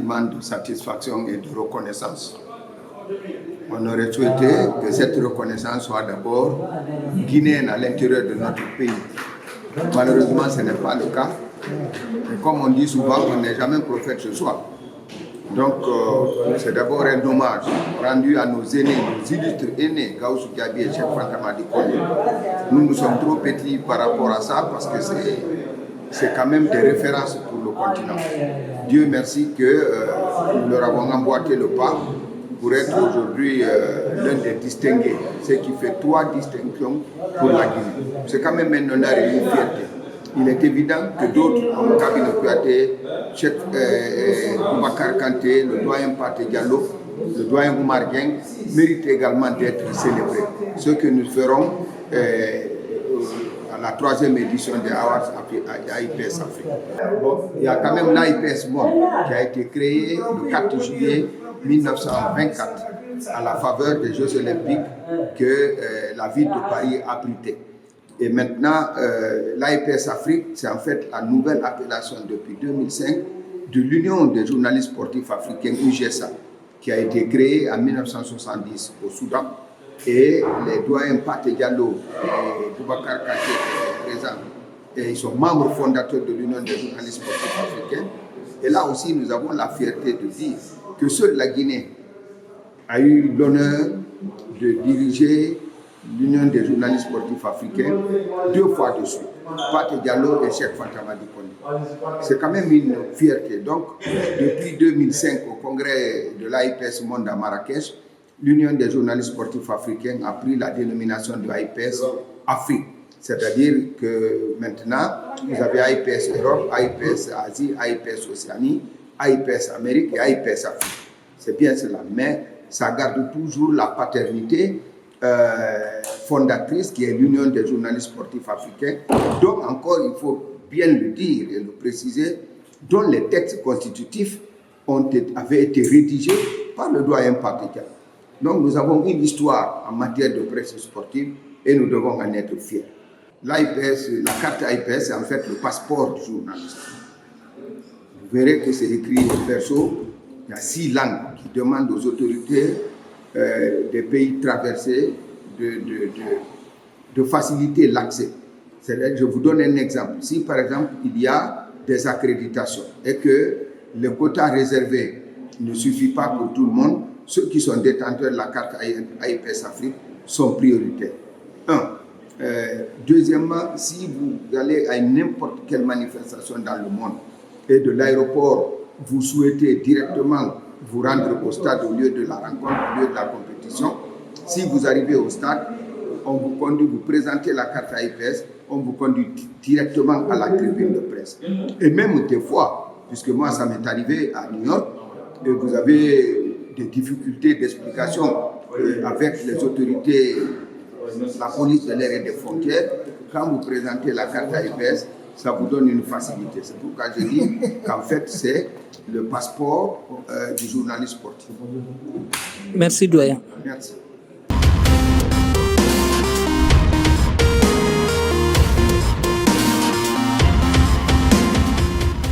sentiment de satisfaction et de reconnaissance. On aurait souhaité que cette reconnaissance soit d'abord guinéenne à l'intérieur de notre pays. Malheureusement, ce n'est pas le cas. Et comme on dit souvent, on n'est jamais prophète ce soir. Donc, c'est d'abord un hommage rendu à nos aînés, nos illustres aînés, Gaussou Diaby et Cheikh Fanta Madi Kone. Nous sommes trop petits par rapport à ça parce que c'est quand même des références pour le continent. Dieu merci que nous leur avons emboîté le pas pour être aujourd'hui l'un des distingués, ce qui fait 3 distinctions pour la Guinée. C'est quand même un honneur et une fierté. Il est évident que d'autres, comme Kabine Kouyaté, Cheikh Boubacar Kanté, le doyen Pathé Diallo, le doyen Oumar Dieng, méritent également d'être célébrés. Ce que nous ferons à la 3e édition des Awards AIPS Afrique. Bon, il y a quand même l'AIPS Monde qui a été créé le 4 juillet 1924 à la faveur des Jeux Olympiques que la ville de Paris abritait. Et maintenant, l'AIPS Afrique, c'est en fait la nouvelle appellation depuis 2005 de l'Union des journalistes sportifs africains, UGSA, qui a été créée en 1970 au Soudan. Et les doyens Pathé Diallo et Boubacar Kanté sont présents. Et ils sont membres fondateurs de l'Union des journalistes sportifs africains. Et là aussi, nous avons la fierté de dire que seule la Guinée a eu l'honneur de diriger l'Union des journalistes sportifs africains 2 fois de suite, Pathé Diallo et Cheikh Fanta Madi Kone. C'est quand même une fierté. Donc, depuis 2005, au congrès de l'AIPS Monde à Marrakech, l'Union des journalistes sportifs africains a pris la dénomination de AIPS Afrique. C'est-à-dire que maintenant, vous avez AIPS Europe, AIPS Asie, AIPS Océanie, AIPS Amérique et AIPS Afrique. C'est bien cela, mais ça garde toujours la paternité fondatrice qui est l'Union des journalistes sportifs africains, dont encore il faut bien le dire et le préciser, dont les textes constitutifs avaient été rédigés par le doyen Pathé Diallo. Donc nous avons une histoire en matière de presse sportive et nous devons en être fiers. L'AIPS, la carte AIPS, c'est en fait le passeport du journaliste. Vous verrez que c'est écrit au verso, il y a 6 langues qui demandent aux autorités des pays traversés de faciliter l'accès. Je vous donne un exemple. Si par exemple il y a des accréditations et que le quota réservé ne suffit pas pour tout le monde, ceux qui sont détenteurs de la carte AIPS Afrique sont prioritaires. Deuxièmement, si vous allez à n'importe quelle manifestation dans le monde et de l'aéroport, vous souhaitez directement vous rendre au stade au lieu de la rencontre, au lieu de la compétition, si vous arrivez au stade, on vous conduit, vous présentez la carte AIPS, on vous conduit directement à la tribune de presse. Et même des fois, puisque moi ça m'est arrivé à New York, et vous avez des difficultés d'explication avec les autorités, la police de l'air et des frontières, quand vous présentez la carte AIPS, ça vous donne une facilité. C'est pourquoi je dis qu'en fait, c'est le passeport du journaliste sportif. Merci, doyen. Merci.